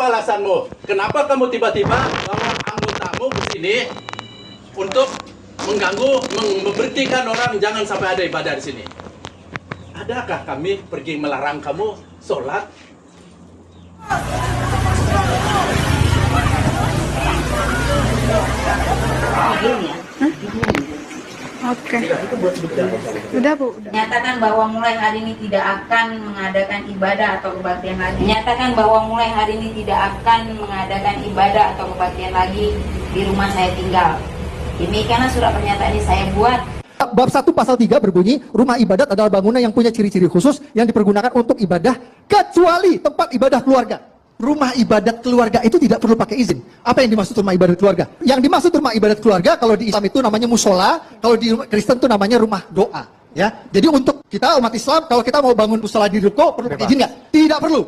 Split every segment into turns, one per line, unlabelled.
apa alasanmu? Kenapa kamu tiba-tiba bawa anggotaamu ke sini untuk mengganggu, memberhentikan orang jangan sampai ada ibadah di sini? Adakah kami pergi melarang kamu sholat?
Oke. Udah Bu.
Nyatakan bahwa mulai hari ini tidak akan mengadakan ibadah atau kebaktian lagi. Nyatakan bahwa mulai hari ini tidak akan mengadakan ibadah atau kebaktian lagi di rumah saya tinggal. Demikianlah surat pernyataan ini saya buat.
Bab 1 pasal 3 berbunyi, rumah ibadat adalah bangunan yang punya ciri-ciri khusus yang dipergunakan untuk ibadah kecuali tempat ibadah keluarga. Rumah ibadat keluarga itu tidak perlu pakai izin. Apa yang dimaksud rumah ibadat keluarga? Yang dimaksud rumah ibadat keluarga kalau di Islam itu namanya musola, kalau di Kristen itu namanya rumah doa. Ya, jadi untuk kita umat Islam kalau kita mau bangun musola di ruko perlu pakai izin nggak? Tidak perlu.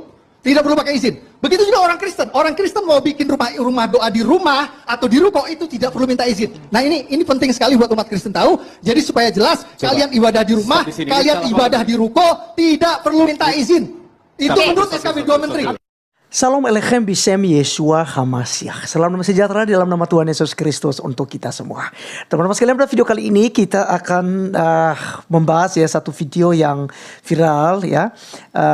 Tidak perlu pakai izin. Begitu juga orang Kristen. Orang Kristen mau bikin rumah doa di rumah atau di ruko itu tidak perlu minta izin. Nah ini penting sekali buat umat Kristen tahu. Jadi supaya jelas, kalian ibadah di rumah, kalian ibadah di ruko tidak perlu minta izin. Itu menurut SKB 2 Menteri.
Salam Elechem Bishem Yeshua Hamasiah. Salam damai sejahtera dalam nama Tuhan Yesus Kristus untuk kita semua. Teman-teman sekalian, pada video kali ini kita akan membahas ya satu video yang viral ya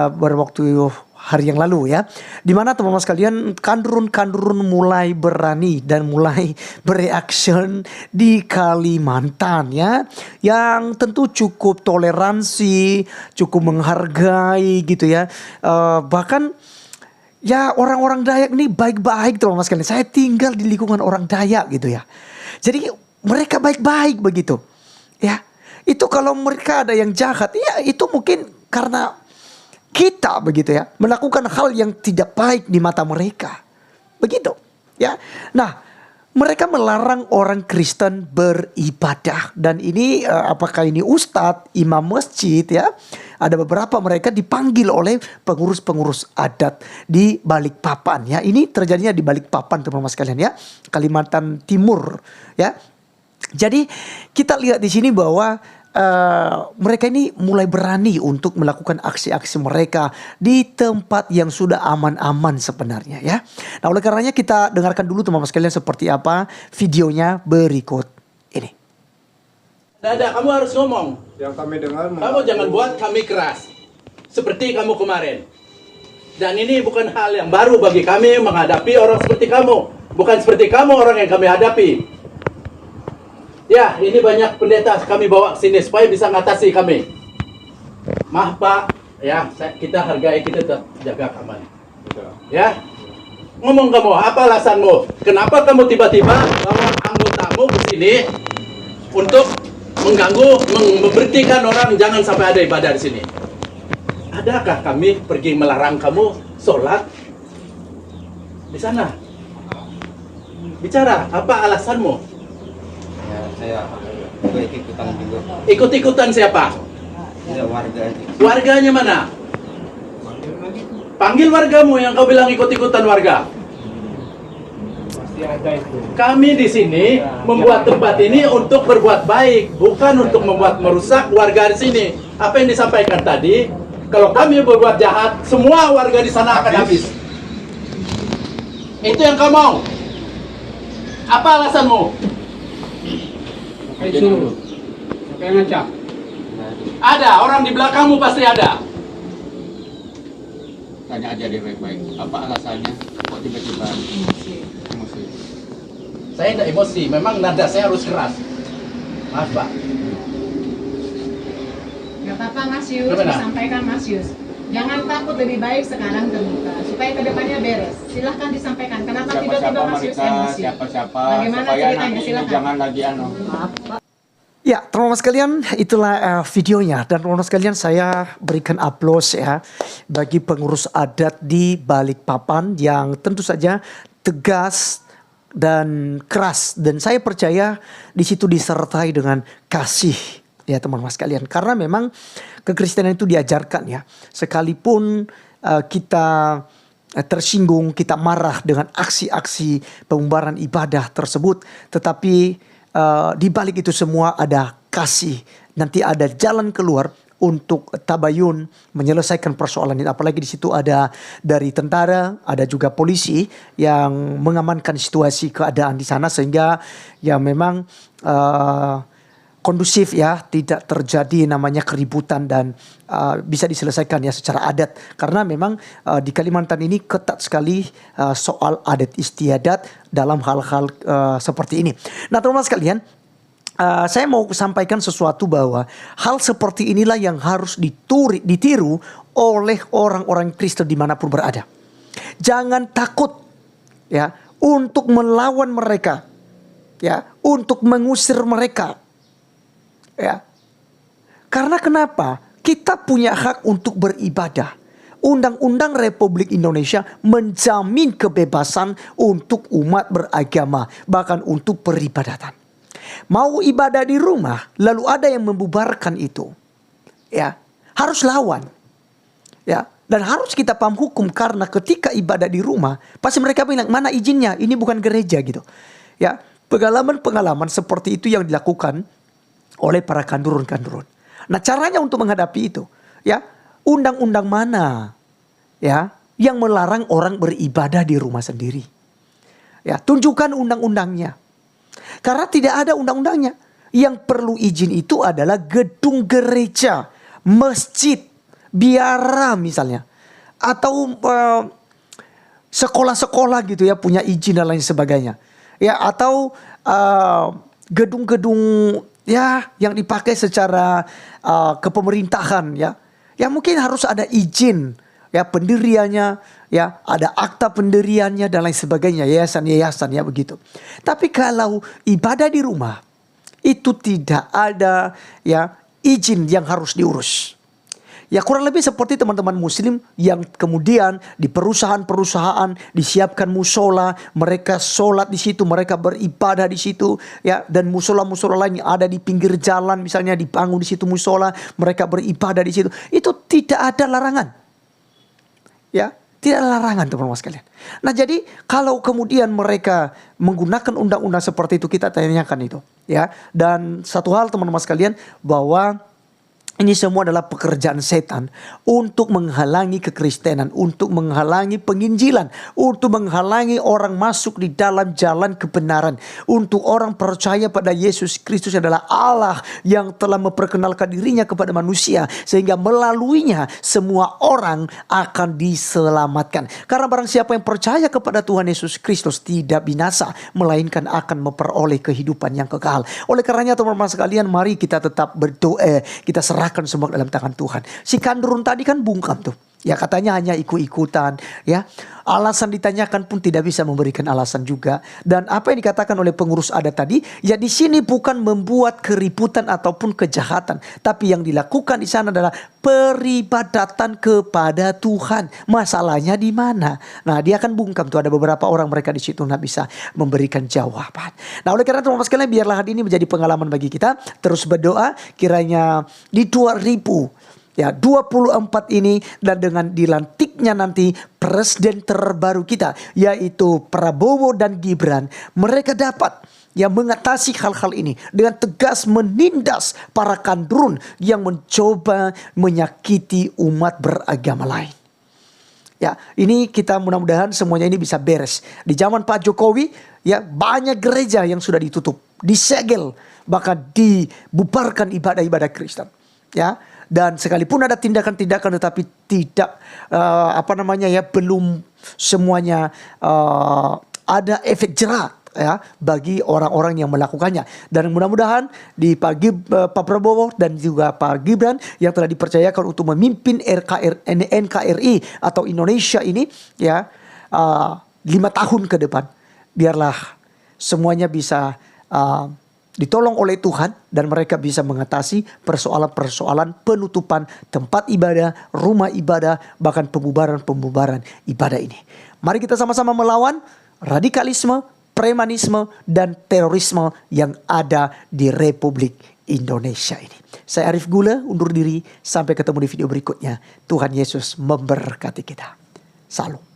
pada waktu hari yang lalu ya, dimana teman-teman sekalian kandurun mulai berani dan mulai bereaction di Kalimantan ya, yang tentu cukup toleransi, cukup menghargai gitu ya, bahkan ya orang-orang Dayak ini baik-baik teman-teman sekalian. Saya tinggal di lingkungan orang Dayak gitu ya. Jadi mereka baik-baik begitu. Ya. Itu kalau mereka ada yang jahat, ya itu mungkin karena kita begitu ya, melakukan hal yang tidak baik di mata mereka. Begitu. Ya. Nah, mereka melarang orang Kristen beribadah, dan ini apakah ini ustadz, imam masjid ya, ada beberapa mereka dipanggil oleh pengurus-pengurus adat di Balikpapan ya. Ini terjadinya di Balikpapan teman-teman sekalian ya, Kalimantan Timur ya. Jadi kita lihat di sini bahwa mereka ini mulai berani untuk melakukan aksi-aksi mereka di tempat yang sudah aman-aman sebenarnya ya. Nah, oleh karenanya kita dengarkan dulu teman-teman sekalian seperti apa videonya berikut ini.
Dada, kamu harus ngomong.
Yang kami dengar,
Kamu jangan buat kami keras seperti kamu kemarin. Dan ini bukan hal yang baru bagi kami menghadapi orang seperti kamu. Bukan seperti kamu orang yang kami hadapi. Ya, ini banyak pendeta kami bawa ke sini supaya bisa mengatasi kami. Maaf Pak, ya kita hargai, kita tetap jaga keamanan. Ya, ngomong kamu, apa alasanmu? Kenapa kamu tiba-tiba bawa anggotamu ke sini untuk mengganggu, memberhentikan orang jangan sampai ada ibadah di sini? Adakah kami pergi melarang kamu sholat di sana? Bicara, apa alasanmu?
saya ikut-ikutan juga.
Ikut-ikutan siapa?
Ya, warga aja.
Warganya mana? Panggil wargamu yang kau bilang ikut-ikutan warga. Kami di sini membuat tempat ini untuk berbuat baik, bukan untuk membuat merusak warga di sini. Apa yang disampaikan tadi, kalau kami berbuat jahat, semua warga di sana akan habis. Itu yang kau mau. Apa alasanmu?
Suruh. Siapa yang ngacak?
Ada, orang di belakangmu pasti ada.
Tanya aja dia baik-baik. Apa alasannya? Kok tiba-tiba emosi?
Saya tidak emosi, memang nada saya harus keras. Maaf Pak.
Gak apa-apa Mas Yus,
Gimana?
disampaikan Mas Yus. Jangan takut, lebih baik sekarang terbuka supaya kedepannya beres. Silahkan disampaikan. Kenapa tiba-tiba Mas Yus emosi?
Siapa-siapa,
Bagaimana
supaya
ceritanya?
nanti
Silahkan.
jangan lagi
Ya, teman-teman sekalian, itulah videonya. Dan teman-teman sekalian, saya berikan aplaus ya bagi pengurus adat di Balikpapan yang tentu saja tegas dan keras. Dan saya percaya di situ disertai dengan kasih ya teman-teman sekalian. Karena memang kekristenan itu diajarkan ya. Sekalipun kita tersinggung, kita marah dengan aksi-aksi pembubaran ibadah tersebut, tetapi di balik itu semua ada kasih. Nanti ada jalan keluar untuk tabayun menyelesaikan persoalan ini. Apalagi di situ ada dari tentara, ada juga polisi yang mengamankan situasi keadaan di sana sehingga ya memang kondusif ya, tidak terjadi namanya keributan dan bisa diselesaikan ya secara adat. Karena memang di Kalimantan ini ketat sekali soal adat istiadat dalam hal-hal seperti ini. Nah teman-teman sekalian, saya mau sampaikan sesuatu bahwa hal seperti inilah yang harus ditiru oleh orang-orang Kristen dimanapun berada. Jangan takut ya untuk melawan mereka, ya untuk mengusir mereka. Ya. Karena kenapa? Kita punya hak untuk beribadah. Undang-Undang Republik Indonesia menjamin kebebasan untuk umat beragama, bahkan untuk peribadatan. Mau ibadah di rumah, lalu ada yang membubarkan itu. Ya, harus lawan. Ya, dan harus kita paham hukum karena ketika ibadah di rumah, pasti mereka bilang, "Mana izinnya? Ini bukan gereja," gitu. Ya, pengalaman-pengalaman seperti itu yang dilakukan oleh para kandurun-kandurun. Nah, caranya untuk menghadapi itu, ya, undang-undang mana ya yang melarang orang beribadah di rumah sendiri? Ya, tunjukkan undang-undangnya. Karena tidak ada undang-undangnya. Yang perlu izin itu adalah gedung gereja, masjid, biara misalnya, atau sekolah-sekolah gitu ya punya izin dan lain sebagainya. Ya, atau gedung-gedung ya yang dipakai secara kepemerintahan ya. Ya mungkin harus ada izin ya pendiriannya, ya ada akta pendiriannya dan lain sebagainya, yayasan-yayasan ya begitu. Tapi kalau ibadah di rumah itu tidak ada ya izin yang harus diurus. Ya kurang lebih seperti teman-teman muslim yang kemudian di perusahaan-perusahaan disiapkan musola, mereka sholat di situ, mereka beribadah di situ, ya, dan musola-musola lain yang ada di pinggir jalan misalnya dibangun di situ musola, mereka beribadah di situ. Itu tidak ada larangan. Ya, tidak ada larangan teman-teman sekalian. Nah, jadi kalau kemudian mereka menggunakan undang-undang seperti itu, kita tanyakan itu, ya. Dan satu hal teman-teman sekalian bahwa ini semua adalah pekerjaan setan untuk menghalangi kekristenan, untuk menghalangi penginjilan, untuk menghalangi orang masuk di dalam jalan kebenaran, untuk orang percaya pada Yesus Kristus adalah Allah yang telah memperkenalkan dirinya kepada manusia sehingga melaluinya semua orang akan diselamatkan. Karena barang siapa yang percaya kepada Tuhan Yesus Kristus tidak binasa, melainkan akan memperoleh kehidupan yang kekal. Oleh karenanya teman-teman sekalian, mari kita tetap berdoa, kita serahkan semua dalam tangan Tuhan. Si kandurun tadi kan bungkam tuh. Ya katanya hanya ikut-ikutan. Ya, alasan ditanyakan pun tidak bisa memberikan alasan juga. Dan apa yang dikatakan oleh pengurus adat tadi, ya di sini bukan membuat keributan ataupun kejahatan, tapi yang dilakukan di sana adalah peribadatan kepada Tuhan. Masalahnya di mana? Nah, dia kan bungkam tuh, ada beberapa orang mereka di situ nggak bisa memberikan jawaban. Nah, oleh karena teman-teman sekalian, biarlah hari ini menjadi pengalaman bagi kita. Terus berdoa kiranya di 2024 ini dan dengan dilantiknya nanti presiden terbaru kita yaitu Prabowo dan Gibran, mereka dapat yang mengatasi hal-hal ini dengan tegas menindas para kandurun yang mencoba menyakiti umat beragama lain. Ya, ini kita mudah-mudahan semuanya ini bisa beres. Di zaman Pak Jokowi, ya banyak gereja yang sudah ditutup, disegel, bahkan dibubarkan ibadah-ibadah Kristen. Ya, dan sekalipun ada tindakan-tindakan tetapi tidak belum semuanya ada efek jerat ya bagi orang-orang yang melakukannya. Dan mudah-mudahan di Pak Prabowo dan juga Pak Gibran yang telah dipercayakan untuk memimpin NKRI atau Indonesia ini ya 5 tahun ke depan, biarlah semuanya bisa ditolong oleh Tuhan dan mereka bisa mengatasi persoalan-persoalan penutupan tempat ibadah, rumah ibadah, bahkan pembubaran-pembubaran ibadah ini. Mari kita sama-sama melawan radikalisme, premanisme, dan terorisme yang ada di Republik Indonesia ini. Saya Arif Gula undur diri, sampai ketemu di video berikutnya. Tuhan Yesus memberkati kita. Salam.